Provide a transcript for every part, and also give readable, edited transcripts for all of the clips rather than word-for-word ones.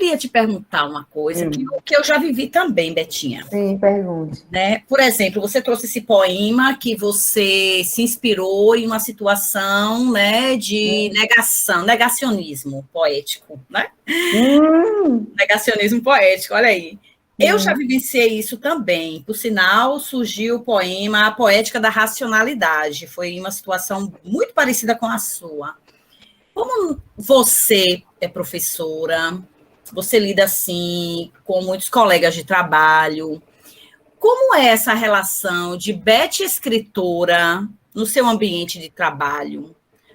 queria te perguntar uma coisa que eu já vivi também, Betinha. Sim, pergunte. Né? Por exemplo, você trouxe esse poema que você se inspirou em uma situação, né, de negacionismo poético, né? Negacionismo poético, olha aí. Eu já vivenciei isso também. Por sinal, surgiu o poema A Poética da Racionalidade. Foi uma situação muito parecida com a sua. Como você é professora, você lida assim com muitos colegas de trabalho. Como é essa relação de Beth escritora no seu ambiente de trabalho?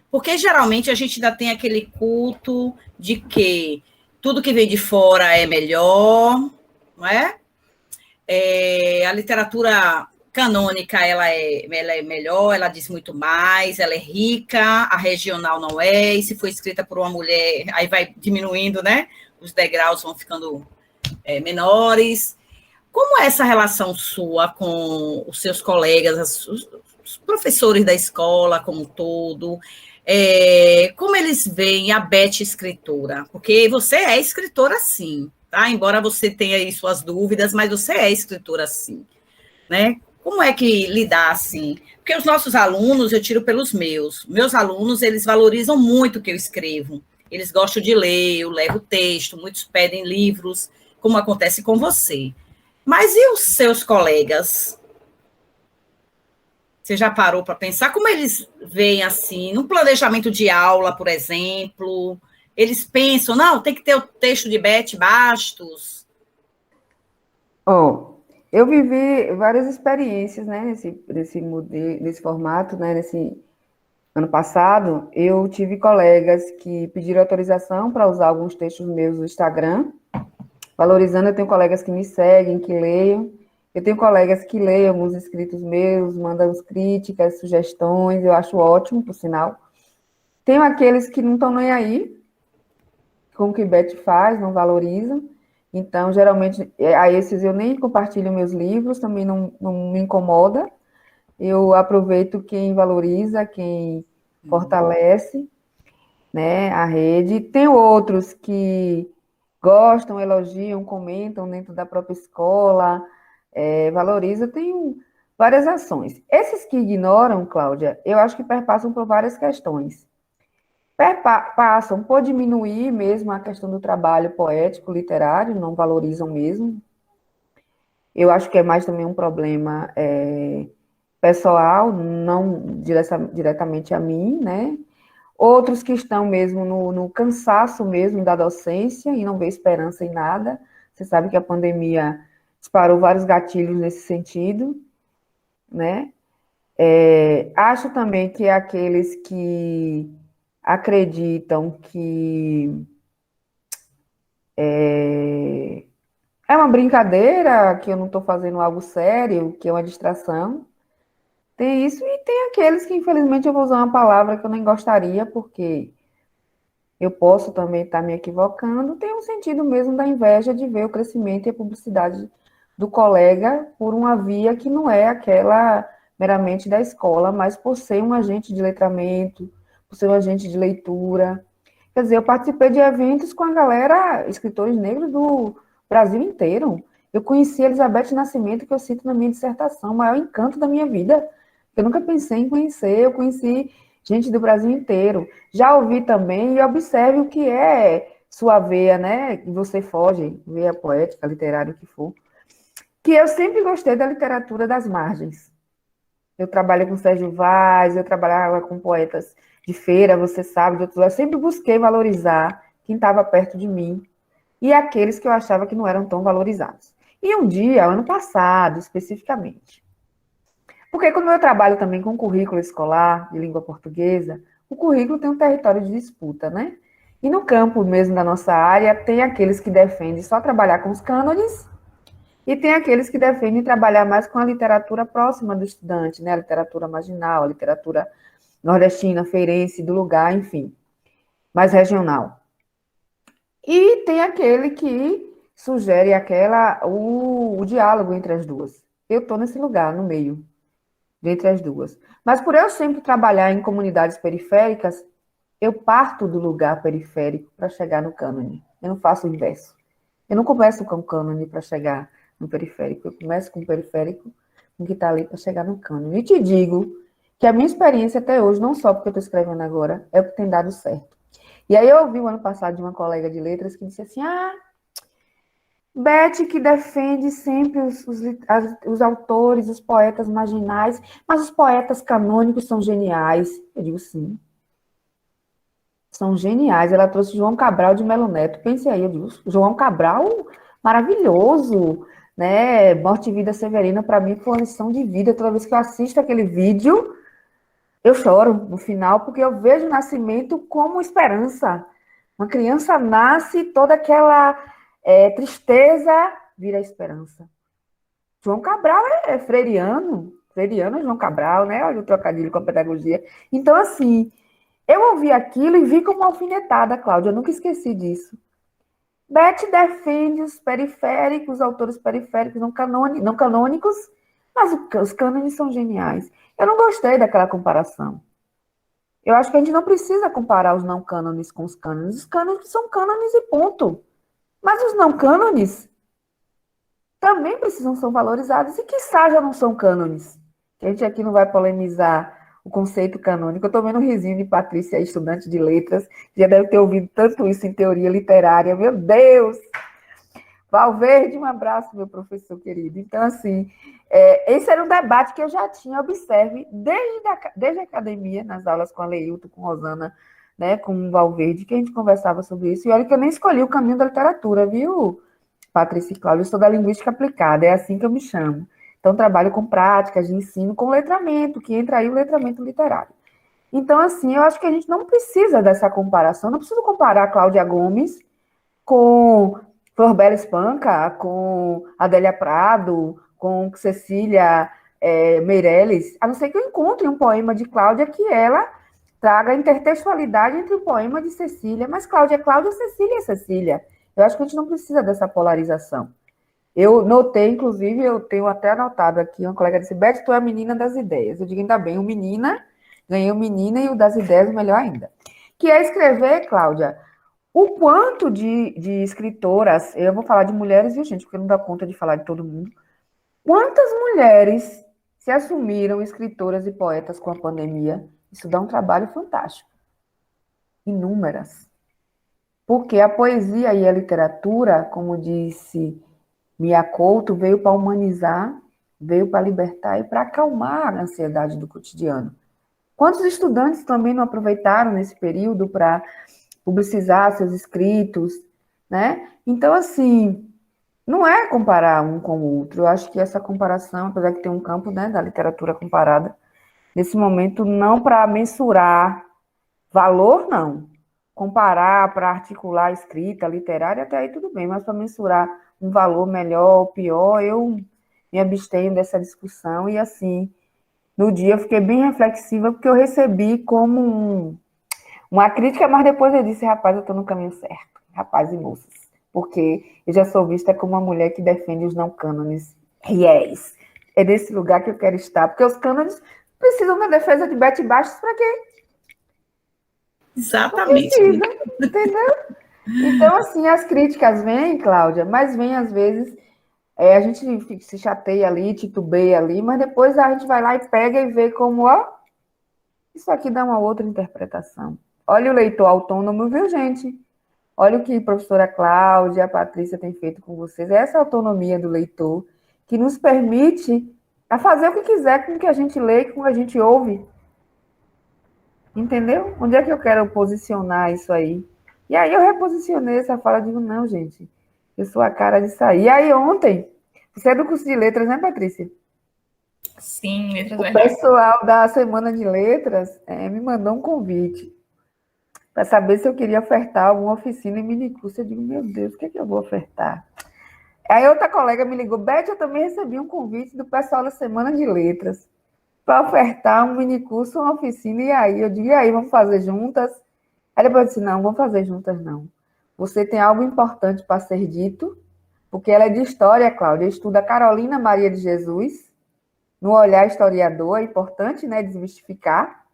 Porque geralmente a gente ainda tem aquele culto de que tudo que vem de fora é melhor, não é? A literatura canônica ela é melhor, ela diz muito mais, ela é rica, a regional não é, e se for escrita por uma mulher, aí vai diminuindo, né? Os degraus vão ficando menores. Como é essa relação sua com os seus colegas, os professores da escola como um todo? Como eles veem a Beth escritora? Porque você é escritora, sim, tá? Embora você tenha aí suas dúvidas, mas você é escritora, sim, né? Como é que lidar assim? Porque os nossos alunos, eu tiro pelos meus alunos, eles valorizam muito o que eu escrevo. Eles gostam de ler, eu levo texto, muitos pedem livros, como acontece com você. Mas e os seus colegas? Você já parou para pensar como eles veem assim, no planejamento de aula, por exemplo? Eles pensam, não, tem que ter o texto de Beth Bastos. Eu vivi várias experiências, né, nesse formato, né, nesse ano passado, eu tive colegas que pediram autorização para usar alguns textos meus no Instagram, valorizando. Eu tenho colegas que me seguem, que leiam. Eu tenho colegas que leem alguns escritos meus, mandam críticas, sugestões, eu acho ótimo, por sinal. Tenho aqueles que não estão nem aí com o que Beth faz, não valorizam. Então, geralmente, a esses eu nem compartilho meus livros, também não me incomoda. Eu aproveito quem valoriza, quem fortalece, né, a rede. Tem outros que gostam, elogiam, comentam dentro da própria escola, valorizam. Tem várias ações. Esses que ignoram, Cláudia, eu acho que perpassam por várias questões. Passam por diminuir mesmo a questão do trabalho poético, literário, não valorizam mesmo. Eu acho que é mais também um problema pessoal, não diretamente a mim, né? Outros que estão mesmo no cansaço mesmo da docência e não vê esperança em nada. Você sabe que a pandemia disparou vários gatilhos nesse sentido, né? Acho também que aqueles que acreditam que é uma brincadeira, que eu não estou fazendo algo sério, que é uma distração. Tem isso, e tem aqueles que, infelizmente, eu vou usar uma palavra que eu nem gostaria, porque eu posso também estar me equivocando. Tem um sentido mesmo da inveja de ver o crescimento e a publicidade do colega por uma via que não é aquela meramente da escola, mas por ser um agente de letramento, por ser um agente de leitura. Quer dizer, eu participei de eventos com a galera, escritores negros do Brasil inteiro. Eu conheci Elizabeth Nascimento, que eu cito na minha dissertação, o maior encanto da minha vida. Eu nunca pensei em conhecer, eu conheci gente do Brasil inteiro. Já ouvi também e observe o que é sua veia, né? Você foge, veia poética, literária, o que for. Que eu sempre gostei da literatura das margens. Eu trabalhei com Sérgio Vaz, eu trabalhava com poetas de feira, você sabe, de outros lugares. Eu sempre busquei valorizar quem estava perto de mim e aqueles que eu achava que não eram tão valorizados. E um dia, ano passado, especificamente, porque quando eu trabalho também com currículo escolar de língua portuguesa, o currículo tem um território de disputa, né? E no campo mesmo da nossa área, tem aqueles que defendem só trabalhar com os cânones e tem aqueles que defendem trabalhar mais com a literatura próxima do estudante, né? A literatura marginal, a literatura nordestina, feirense, do lugar, enfim, mais regional. E tem aquele que sugere o diálogo entre as duas. Eu estou nesse lugar, no meio, entre as duas. Mas por eu sempre trabalhar em comunidades periféricas, eu parto do lugar periférico para chegar no cânone. Eu não faço o inverso. Eu não começo com o cânone para chegar no periférico, eu começo com o periférico, com o que está ali para chegar no cânone. E te digo que a minha experiência até hoje, não só porque eu estou escrevendo agora, é o que tem dado certo. E aí eu ouvi o ano passado de uma colega de letras que disse assim, Beth que defende sempre os autores, os poetas marginais, mas os poetas canônicos são geniais. Eu digo, sim, são geniais. Ela trouxe João Cabral de Melo Neto. Pense aí, eu digo, João Cabral, maravilhoso, né? Morte e Vida Severina, para mim, foi uma lição de vida. Toda vez que eu assisto aquele vídeo, eu choro no final, porque eu vejo o nascimento como esperança. Uma criança nasce, toda aquela tristeza vira esperança. João Cabral é freiriano é João Cabral, né? Olha o trocadilho com a pedagogia. Então, assim, eu ouvi aquilo e vi como uma alfinetada, Cláudia, eu nunca esqueci disso. Beth defende os periféricos, os autores periféricos não canônicos, mas os cânones são geniais. Eu não gostei daquela comparação. Eu acho que a gente não precisa comparar os não cânones com os cânones. Os cânones são cânones e ponto. Mas os não cânones também precisam ser valorizados e, quiçá, já não são cânones. A gente aqui não vai polemizar o conceito canônico. Eu estou vendo um risinho de Patrícia, estudante de letras, já deve ter ouvido tanto isso em teoria literária. Meu Deus! Valverde, um abraço, meu professor querido. Então, assim, esse era um debate que eu já tinha, observe, desde a academia, nas aulas com a Leilton, com Rosana, né, com o Valverde, que a gente conversava sobre isso. E olha que eu nem escolhi o caminho da literatura, viu, Patrícia e Cláudia? Eu sou da linguística aplicada, é assim que eu me chamo. Então, trabalho com práticas de ensino, com letramento, que entra aí o letramento literário. Então, assim, eu acho que a gente não precisa dessa comparação, não precisa comparar a Cláudia Gomes com Florbela Espanca, com Adélia Prado, com Cecília Meirelles, a não ser que eu encontre um poema de Cláudia que ela traga intertextualidade entre o poema de Cecília, mas Cláudia é Cláudia, Cecília é Cecília. Eu acho que a gente não precisa dessa polarização. Eu notei, inclusive, eu tenho até anotado aqui, uma colega disse, Beth, tu é a menina das ideias. Eu digo, ainda bem, o menina, ganhei o menina e o das ideias, melhor ainda. Que é escrever, Cláudia, o quanto de escritoras, eu vou falar de mulheres, viu, gente, porque não dá conta de falar de todo mundo. Quantas mulheres se assumiram escritoras e poetas com a pandemia? Isso dá um trabalho fantástico. Inúmeras. Porque a poesia e a literatura, como disse Mia Couto, veio para humanizar, veio para libertar e para acalmar a ansiedade do cotidiano. Quantos estudantes também não aproveitaram nesse período para publicizar seus escritos, né? Então, assim, não é comparar um com o outro. Eu acho que essa comparação, apesar de ter um campo, né, da literatura comparada, nesse momento, não para mensurar valor, não. Comparar para articular a escrita literária, até aí tudo bem, mas para mensurar um valor melhor ou pior, eu me abstenho dessa discussão. E, assim, no dia eu fiquei bem reflexiva, porque eu recebi como uma crítica, mas depois eu disse, rapaz, eu estou no caminho certo, rapaz e moças, porque eu já sou vista como uma mulher que defende os não cânones. Yes, é nesse lugar que eu quero estar, porque os cânones precisam da defesa de Bete Bastos para quê? Exatamente. Precisa, entendeu? Então, assim, as críticas vêm, Cláudia, mas vêm às vezes, a gente se chateia ali, titubeia ali, mas depois a gente vai lá e pega e vê como, ó, isso aqui dá uma outra interpretação. Olha o leitor autônomo, viu, gente? Olha o que a professora Cláudia e a Patrícia têm feito com vocês. É essa autonomia do leitor que nos permite a fazer o que quiser com o que a gente lê, com o que a gente ouve. Entendeu? Onde é que eu quero posicionar isso aí? E aí eu reposicionei essa fala e digo, não, gente, eu sou a cara de sair. E aí ontem, você é do curso de letras, né, Patrícia? Sim, letras O verdade. pessoal da Semana de Letras me mandou um convite para saber se eu queria ofertar alguma oficina em minicurso. Eu digo, meu Deus, o que é que eu vou ofertar? Aí outra colega me ligou, Beth, eu também recebi um convite do pessoal da Semana de Letras para ofertar um minicurso, uma oficina, e aí? Eu digo, e aí, vamos fazer juntas? Aí depois eu disse, não, vamos fazer juntas, não. Você tem algo importante para ser dito, porque ela é de história, Cláudia, estuda Carolina Maria de Jesus, no olhar historiador, é importante, né, desmistificar.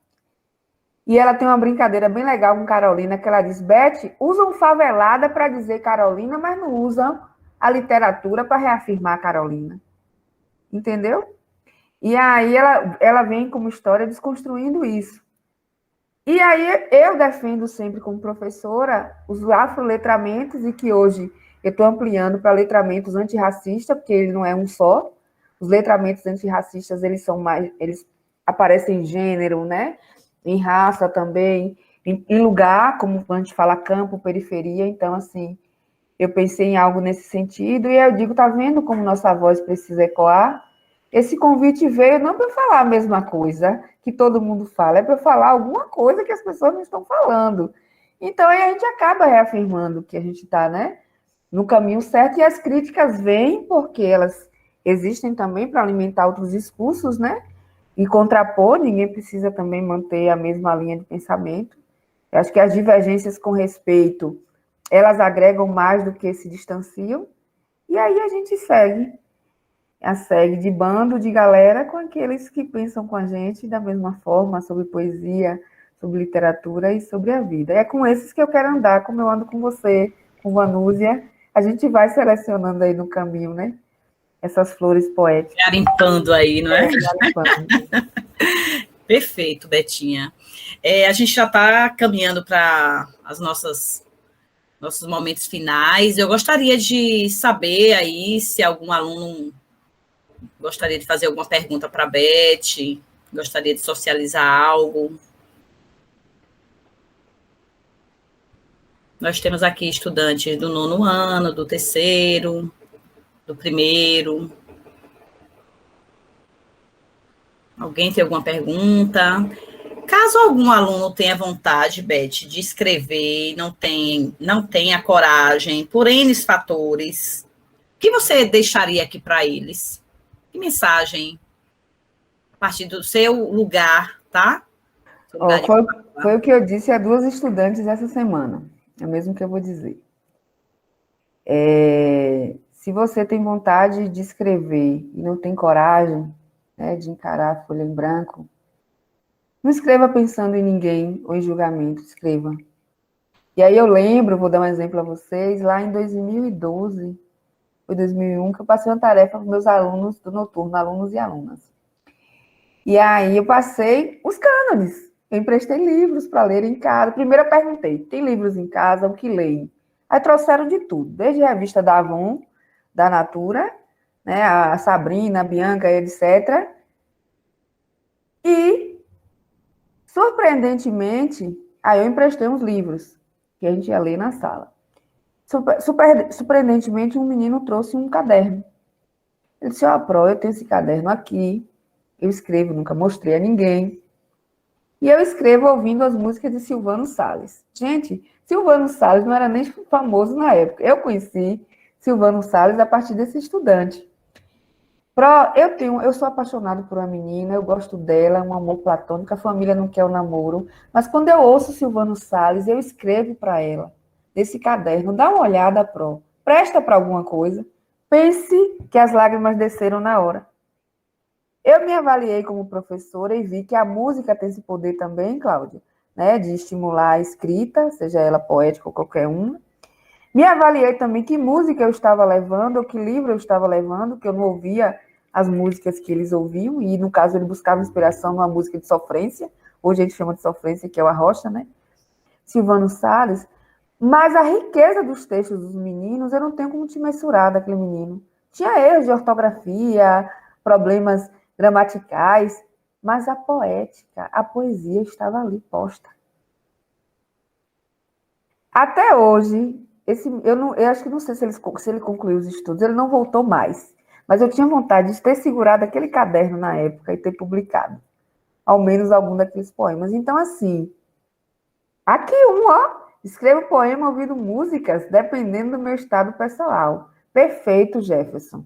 E ela tem uma brincadeira bem legal com Carolina, que ela diz, Beth, usam favelada para dizer Carolina, mas não usam a literatura para reafirmar Carolina. Entendeu? E aí ela vem como história desconstruindo isso. E aí eu defendo sempre como professora os afroletramentos e que hoje eu estou ampliando para letramentos antirracistas, porque ele não é um só. Os letramentos antirracistas, eles são mais, eles aparecem em gênero, né? Em raça também, em lugar, como a gente fala, campo, periferia. Então, assim, eu pensei em algo nesse sentido e eu digo, tá vendo como nossa voz precisa ecoar? Esse convite veio não para falar a mesma coisa que todo mundo fala, é para falar alguma coisa que as pessoas não estão falando. Então, aí a gente acaba reafirmando que a gente está, né, no caminho certo, e as críticas vêm porque elas existem também para alimentar outros discursos, né, e contrapor, ninguém precisa também manter a mesma linha de pensamento. Eu acho que as divergências com respeito, elas agregam mais do que se distanciam, e aí a gente segue de bando, de galera, com aqueles que pensam com a gente da mesma forma, sobre poesia, sobre literatura e sobre a vida. É com esses que eu quero andar, como eu ando com você, com Vanúzia, a gente vai selecionando aí no caminho, né? Essas flores poéticas. Garimpando aí, não é? Garimpando. Perfeito, Betinha. A gente já está caminhando para as nossos momentos finais. Eu gostaria de saber aí se algum aluno gostaria de fazer alguma pergunta para a Beth, gostaria de socializar algo. Nós temos aqui estudantes do 9º ano, do 3º, do 1º. Alguém tem alguma pergunta? Caso algum aluno tenha vontade, Beth, de escrever e não tenha coragem, por N fatores, o que você deixaria aqui para eles? Que mensagem? A partir do seu lugar, tá? Seu lugar de Foi o que eu disse a 2 estudantes essa semana. É o mesmo que eu vou dizer. Se você tem vontade de escrever e não tem coragem, né, de encarar a folha em branco, não escreva pensando em ninguém ou em julgamento, escreva. E aí eu lembro, vou dar um exemplo a vocês, lá em 2012, foi 2001, que eu passei uma tarefa para meus alunos do noturno, alunos e alunas. E aí eu passei os cânones. Eu emprestei livros para ler em casa. Primeiro eu perguntei, tem livros em casa? O que leem? Aí trouxeram de tudo, desde a revista da Avon, da Natura, né, a Sabrina, a Bianca, etc. E, surpreendentemente, aí eu emprestei uns livros que a gente ia ler na sala. Surpreendentemente, um menino trouxe um caderno. Ele disse, Pro, eu tenho esse caderno aqui, eu escrevo, nunca mostrei a ninguém. E eu escrevo ouvindo as músicas de Silvano Salles. Gente, Silvano Salles não era nem famoso na época. Eu conheci Silvano Salles a partir desse estudante. Eu sou apaixonado por uma menina, eu gosto dela, é um amor platônico, a família não quer o namoro, mas quando eu ouço Silvano Salles, eu escrevo para ela, nesse caderno, dá uma olhada, presta para alguma coisa, pense que as lágrimas desceram na hora. Eu me avaliei como professora e vi que a música tem esse poder também, Cláudia, né, de estimular a escrita, seja ela poética ou qualquer uma. Me avaliei também que música eu estava levando, ou que livro eu estava levando, que eu não ouvia as músicas que eles ouviam, e no caso ele buscava inspiração numa música de sofrência, hoje a gente chama de sofrência, que é o Arrocha, né? Silvano Salles. Mas a riqueza dos textos dos meninos, eu não tenho como te mensurar daquele menino. Tinha erros de ortografia, problemas gramaticais, mas a poética, a poesia estava ali posta. Até hoje, eu acho que não sei se ele concluiu os estudos, ele não voltou mais. Mas eu tinha vontade de ter segurado aquele caderno na época e ter publicado, ao menos algum daqueles poemas. Então, assim, aqui escrevo poema ouvindo músicas, dependendo do meu estado pessoal. Perfeito, Jefferson.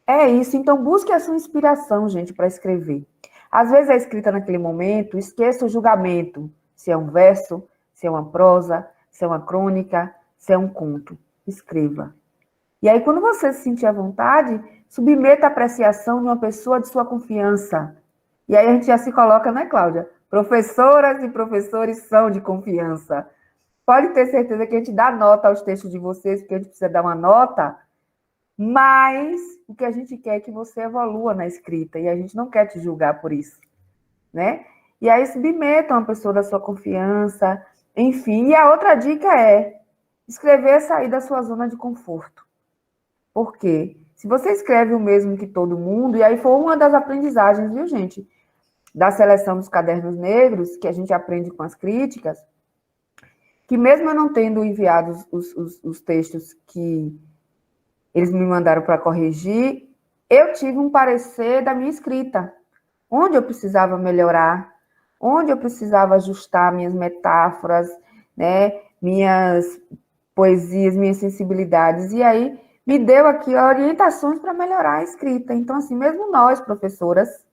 É isso, então busque a sua inspiração, gente, para escrever. Às vezes a escrita naquele momento, esqueça o julgamento, se é um verso, se é uma prosa, se é uma crônica, se é um conto. Escreva. E aí, quando você se sentir à vontade, submeta a apreciação de uma pessoa de sua confiança. E aí a gente já se coloca, né, Cláudia? Professoras e professores são de confiança. Pode ter certeza que a gente dá nota aos textos de vocês, porque a gente precisa dar uma nota, mas o que a gente quer é que você evolua na escrita, e a gente não quer te julgar por isso, né? E aí submeta uma pessoa da sua confiança, enfim. E a outra dica é escrever é sair da sua zona de conforto. Por quê? Se você escreve o mesmo que todo mundo, e aí foi uma das aprendizagens, viu, gente? Da seleção dos cadernos negros, que a gente aprende com as críticas, que mesmo eu não tendo enviado os textos que eles me mandaram para corrigir, eu tive um parecer da minha escrita, onde eu precisava melhorar, onde eu precisava ajustar minhas metáforas, né, minhas poesias, minhas sensibilidades, e aí me deu aqui orientações para melhorar a escrita. Então, assim, mesmo nós, professoras,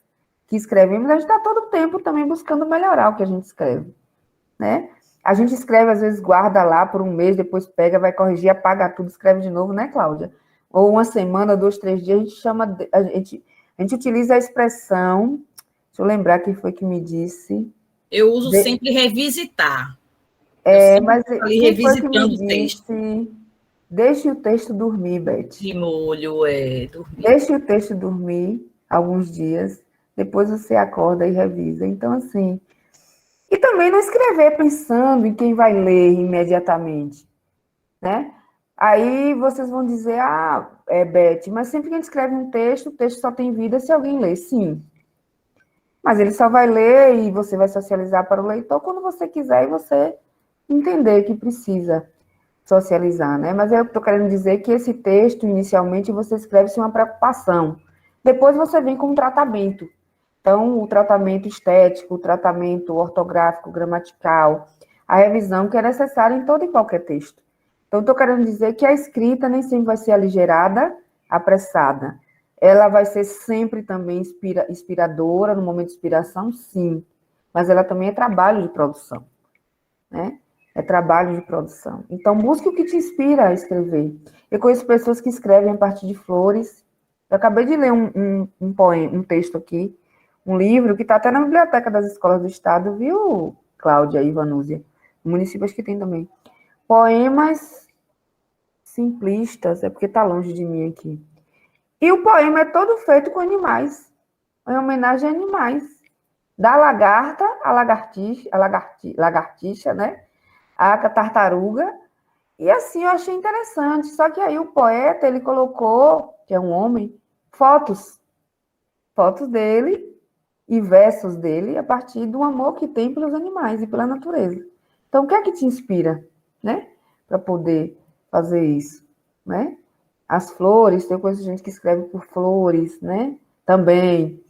que escrevemos, a gente está todo o tempo também buscando melhorar o que a gente escreve, né? A gente escreve, às vezes, guarda lá por um mês, depois pega, vai corrigir, apaga tudo, escreve de novo, né, Cláudia? Ou uma semana, 2, 3 dias, a gente chama, a gente utiliza a expressão, deixa eu lembrar quem foi que me disse. Eu uso sempre revisitar. Eu sempre Mas ali quem foi que me revisitando o texto. disse? Deixe o texto dormir, Beth. De molho, dormir. Deixe o texto dormir alguns dias, depois você acorda e revisa. Então, assim... E também não escrever pensando em quem vai ler imediatamente, né? Aí vocês vão dizer, Beth, mas sempre que a gente escreve um texto, o texto só tem vida se alguém lê. Sim. Mas ele só vai ler e você vai socializar para o leitor quando você quiser e você entender que precisa socializar, né? Mas eu estou querendo dizer que esse texto, inicialmente, você escreve sem uma preocupação. Depois você vem com um tratamento. Então, o tratamento estético, o tratamento ortográfico, gramatical, a revisão que é necessária em todo e qualquer texto. Então, estou querendo dizer que a escrita nem sempre vai ser aligerada, apressada. Ela vai ser sempre também inspiradora, no momento de inspiração, sim. Mas ela também é trabalho de produção, né? É trabalho de produção. Então, busque o que te inspira a escrever. Eu conheço pessoas que escrevem a partir de flores. Eu acabei de ler um poema, um texto aqui, um livro que está até na biblioteca das escolas do estado, viu, Cláudia e Ivanúzia? Municípios que tem também. Poemas simplistas, é porque está longe de mim aqui. E o poema é todo feito com animais, em homenagem a animais. Da lagarta à lagartixa, né? A tartaruga. E assim eu achei interessante. Só que aí o poeta, ele colocou, que é um homem, fotos dele e versos dele a partir do amor que tem pelos animais e pela natureza. Então, o que é que te inspira, né? Para poder fazer isso, né? As flores, eu conheço gente que escreve por flores, né? Também.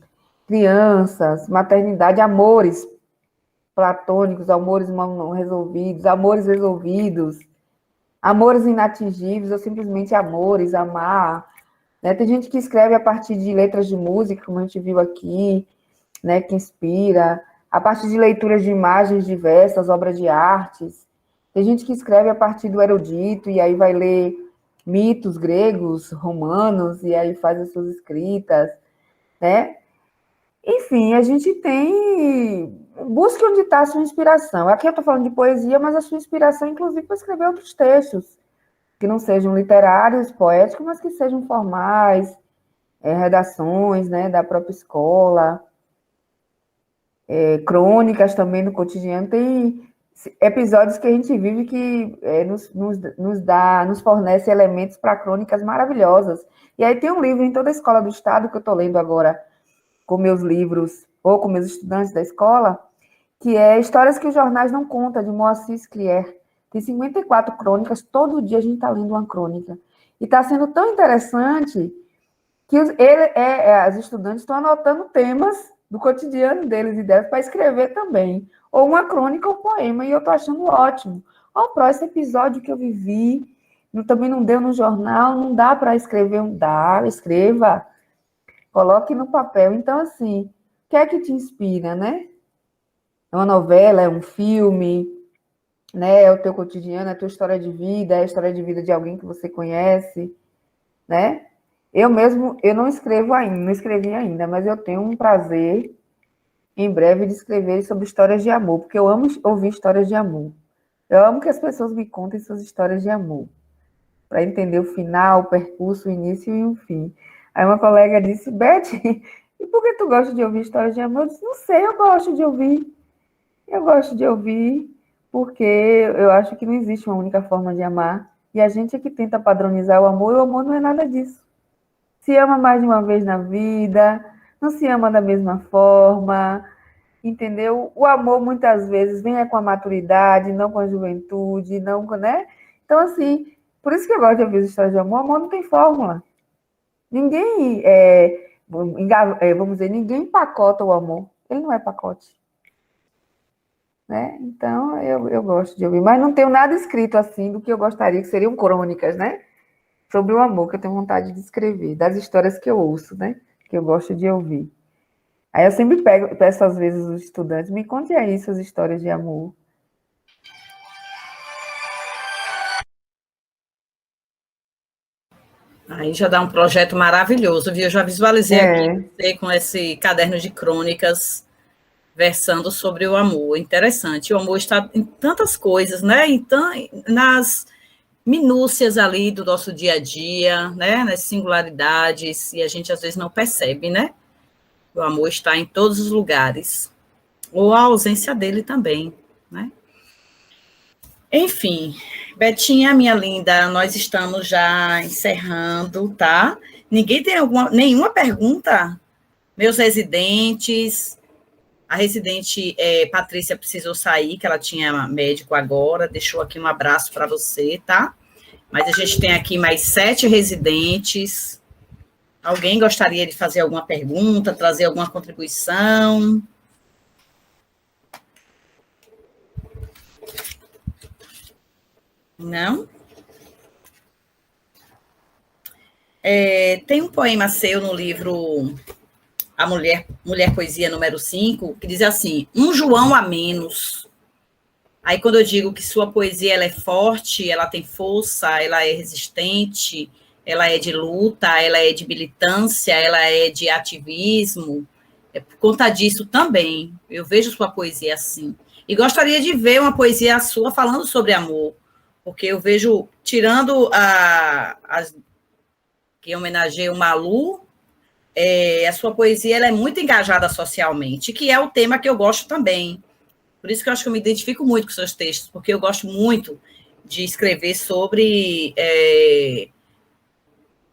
Crianças, maternidade, amores platônicos, amores mal resolvidos, amores resolvidos, amores inatingíveis ou simplesmente amores, amar. Né? Tem gente que escreve a partir de letras de música, como a gente viu aqui, né? Que inspira, a partir de leituras de imagens diversas, obras de artes. Tem gente que escreve a partir do erudito e aí vai ler mitos gregos, romanos, e aí faz as suas escritas, né? Enfim, a gente tem... Busque onde está a sua inspiração. Aqui eu estou falando de poesia, mas a sua inspiração, inclusive, para escrever outros textos, que não sejam literários, poéticos, mas que sejam formais, redações, né, da própria escola, crônicas também no cotidiano. Tem episódios que a gente vive que nos fornece elementos para crônicas maravilhosas. E aí tem um livro em toda a escola do estado, que eu estou lendo agora com meus livros, ou com meus estudantes da escola, que é Histórias que os Jornais Não Contam, de Moacir Sclier. Tem 54 crônicas, todo dia a gente está lendo uma crônica. E está sendo tão interessante que as estudantes estão anotando temas do cotidiano deles e delas para escrever também. Ou uma crônica ou um poema, e eu estou achando ótimo. Ó, esse episódio que eu vivi, também não deu no jornal, não dá para escrever, escreva. Coloque no papel. Então, assim, o que é que te inspira, né? É uma novela, é um filme, né? É o teu cotidiano, é a tua história de vida, é a história de vida de alguém que você conhece, né? Eu mesmo, eu não escrevi ainda, mas eu tenho um prazer em breve de escrever sobre histórias de amor, porque eu amo ouvir histórias de amor. Eu amo que as pessoas me contem suas histórias de amor, para entender o final, o percurso, o início e o fim. Aí uma colega disse, Beth, e por que tu gosta de ouvir histórias de amor? Eu disse, não sei, eu gosto de ouvir. Eu gosto de ouvir porque eu acho que não existe uma única forma de amar. E a gente é que tenta padronizar o amor, e o amor não é nada disso. Se ama mais de uma vez na vida, não se ama da mesma forma, entendeu? O amor muitas vezes vem com a maturidade, não com a juventude, não, né? Então, assim, por isso que eu gosto de ouvir as histórias de amor. O amor não tem fórmula. Ninguém, vamos dizer, ninguém empacota o amor. Ele não é pacote. Né? Então, eu gosto de ouvir. Mas não tenho nada escrito assim do que eu gostaria, que seriam crônicas, né? Sobre o amor, que eu tenho vontade de escrever, das histórias que eu ouço, né? Que eu gosto de ouvir. Aí eu sempre peço às vezes os estudantes, me conte aí suas histórias de amor. Aí já dá um projeto maravilhoso, viu? Eu já visualizei aqui você com esse caderno de crônicas versando sobre o amor. Interessante. O amor está em tantas coisas, né? Nas minúcias ali do nosso dia a dia, né? Nas singularidades, e a gente às vezes não percebe, né? O amor está em todos os lugares. Ou a ausência dele também, né? Enfim, Betinha, minha linda, nós estamos já encerrando, tá? Ninguém tem nenhuma pergunta? Meus residentes, a residente Patrícia precisou sair, que ela tinha médico agora, deixou aqui um abraço para você, tá? Mas a gente tem aqui mais 7 residentes. Alguém gostaria de fazer alguma pergunta, trazer alguma contribuição? Não? Tem um poema seu no livro A Mulher Poesia número 5, que diz assim, um João a menos. Aí quando eu digo que sua poesia ela é forte, ela tem força, ela é resistente, ela é de luta, ela é de militância, ela é de ativismo, é por conta disso também. Eu vejo sua poesia assim. E gostaria de ver uma poesia sua falando sobre amor, porque eu vejo, tirando as que homenageia o Malu, a sua poesia ela é muito engajada socialmente, que é o tema que eu gosto também. Por isso que eu acho que eu me identifico muito com seus textos, porque eu gosto muito de escrever sobre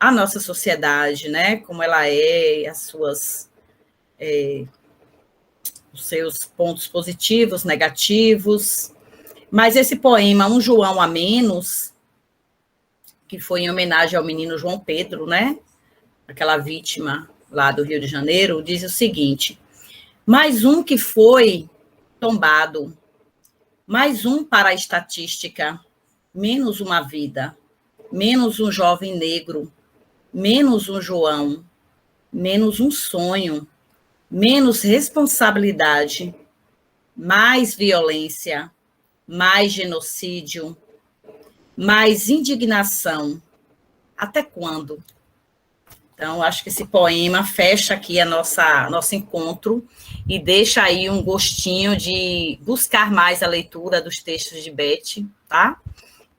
a nossa sociedade, né? Como ela é, os seus pontos positivos, negativos. Mas esse poema, Um João a Menos, que foi em homenagem ao menino João Pedro, né? Aquela vítima lá do Rio de Janeiro, diz o seguinte: mais um que foi tombado, mais um para a estatística, menos uma vida, menos um jovem negro, menos um João, menos um sonho, menos responsabilidade, mais violência, mais genocídio, mais indignação. Até quando? Então, acho que esse poema fecha aqui nosso encontro e deixa aí um gostinho de buscar mais a leitura dos textos de Beth, tá?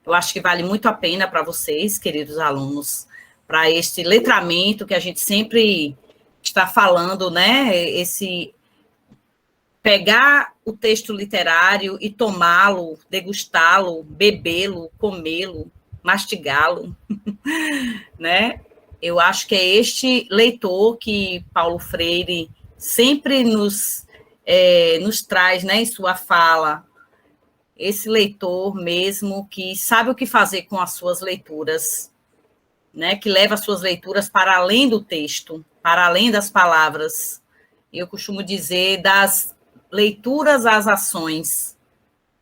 Eu acho que vale muito a pena para vocês, queridos alunos, para este letramento que a gente sempre está falando, né? Esse pegar o texto literário e tomá-lo, degustá-lo, bebê-lo, comê-lo, mastigá-lo, né? Eu acho que é este leitor que Paulo Freire sempre nos traz, né, em sua fala, esse leitor mesmo que sabe o que fazer com as suas leituras, né, que leva as suas leituras para além do texto, para além das palavras. Eu costumo dizer das leituras às ações,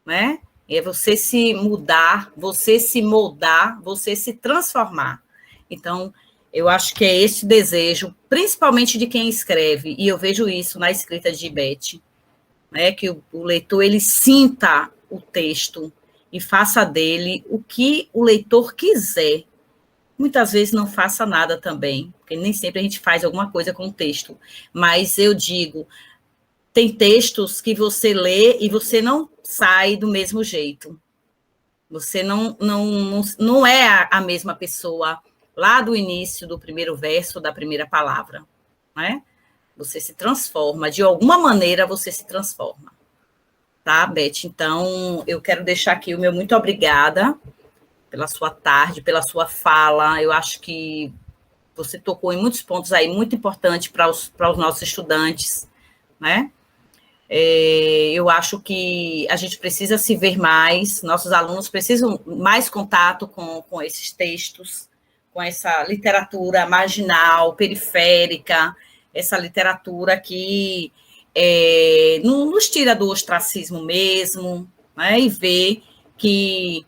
né? É você se mudar, você se moldar, você se transformar. Então, eu acho que é esse desejo, principalmente de quem escreve, e eu vejo isso na escrita de Beth, né, que o leitor ele sinta o texto e faça dele o que o leitor quiser. Muitas vezes não faça nada também, porque nem sempre a gente faz alguma coisa com o texto, mas eu digo, tem textos que você lê e você não sai do mesmo jeito. Você não é a mesma pessoa lá do início do primeiro verso, da primeira palavra, né? Você se transforma, de alguma maneira você se transforma. Tá, Beth? Então, eu quero deixar aqui o meu muito obrigada pela sua tarde, pela sua fala. Eu acho que você tocou em muitos pontos aí muito importantes para os nossos estudantes, né? Eu acho que a gente precisa se ver mais, nossos alunos precisam mais contato com esses textos, com essa literatura marginal, periférica, essa literatura que nos tira do ostracismo mesmo, né? E ver que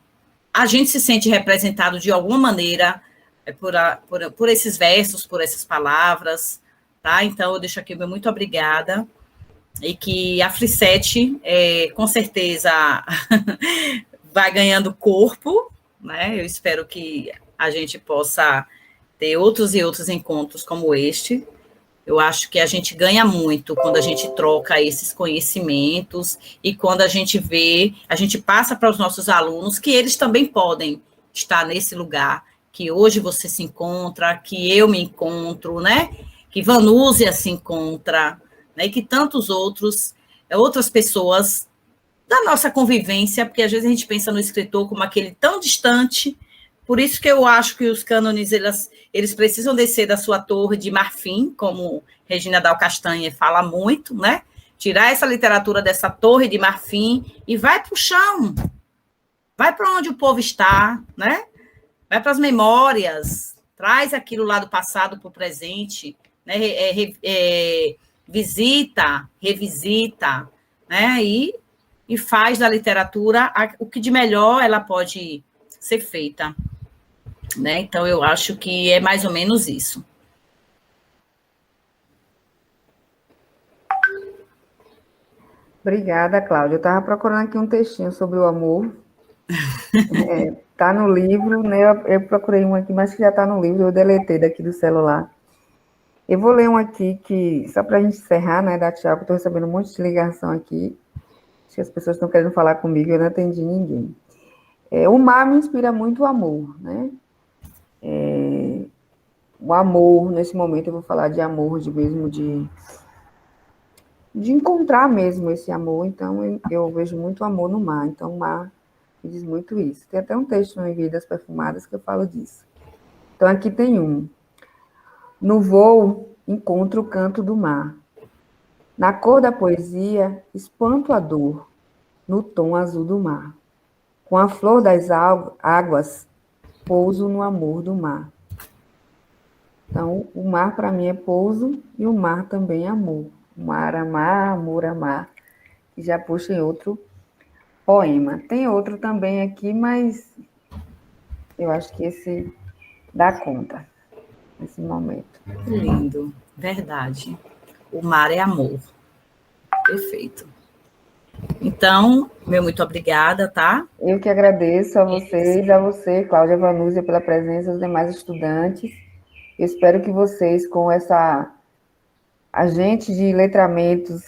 a gente se sente representado de alguma maneira por esses versos, por essas palavras, tá? Então, eu deixo aqui o meu muito obrigada, e que a Flicete, com certeza, vai ganhando corpo, né? Eu espero que a gente possa ter outros e outros encontros como este. Eu acho que a gente ganha muito quando a gente troca esses conhecimentos e quando a gente vê, a gente passa para os nossos alunos que eles também podem estar nesse lugar, que hoje você se encontra, que eu me encontro, né? Que Vanúzia se encontra, né? E que tantos outras pessoas da nossa convivência, porque às vezes a gente pensa no escritor como aquele tão distante. Por isso que eu acho que os cânones, eles precisam descer da sua torre de marfim, como Regina Dal Castanhe fala muito, né? Tirar essa literatura dessa torre de marfim e vai para o chão, vai para onde o povo está, né? Vai para as memórias, traz aquilo lá do passado para o presente, né? Visita, revisita, né? E faz da literatura o que de melhor ela pode ser feita. Né? Então, eu acho que é mais ou menos isso. Obrigada, Cláudia. Eu estava procurando aqui um textinho sobre o amor. Está no livro, né? Eu procurei um aqui, mas que já está no livro, eu deletei daqui do celular. Eu vou ler um aqui que, só para a gente encerrar, né, da Tiago, estou recebendo um monte de ligação aqui. Acho que as pessoas estão querendo falar comigo, eu não atendi ninguém. O mar me inspira muito o amor, né? O amor, nesse momento eu vou falar de amor, de encontrar mesmo esse amor. Então, eu vejo muito amor no mar. Então, o mar me diz muito isso. Tem até um texto no Vidas Perfumadas que eu falo disso. Então, aqui tem um. No voo, encontro o canto do mar. Na cor da poesia, espanto a dor, no tom azul do mar. Com a flor das águas, pouso no amor do mar. Então, o mar para mim é pouso e o mar também é amor. O mar, amar, amor, amar. E já puxa em outro poema. Tem outro também aqui, mas eu acho que esse dá conta nesse momento. Lindo, verdade. O mar é amor. Perfeito. Então, meu muito obrigada, tá? Eu que agradeço a vocês, a você, Cláudia Vanúzia, pela presença dos demais estudantes. Eu espero que vocês, com essa agente de letramentos,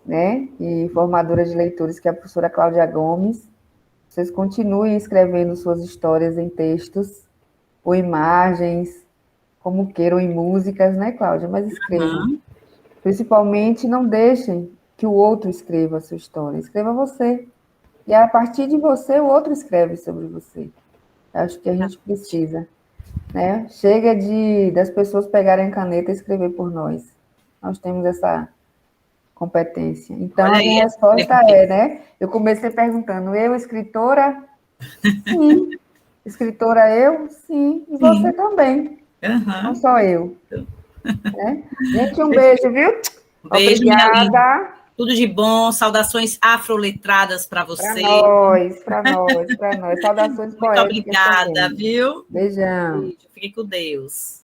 né, e formadora de leitores, que é a professora Cláudia Gomes, vocês continuem escrevendo suas histórias em textos, ou imagens, como queiram, em músicas, né, Cláudia? Mas escrevam. Uhum. Principalmente, não deixem que o outro escreva a sua história. Escreva você. E a partir de você, o outro escreve sobre você. Acho que a gente precisa, né? Chega das pessoas pegarem a caneta e escrever por nós. Nós temos essa competência. Então, a minha resposta né? Eu comecei perguntando, eu, escritora? Sim. Escritora eu? Sim. E você também. Uhum. Não só eu. Né? Gente, um beijo, viu? Beijo, obrigada. Tudo de bom, saudações afroletradas para você. Para nós. Saudações poéticas. Muito obrigada, também. viu? Beijão. Beijo, fique com Deus.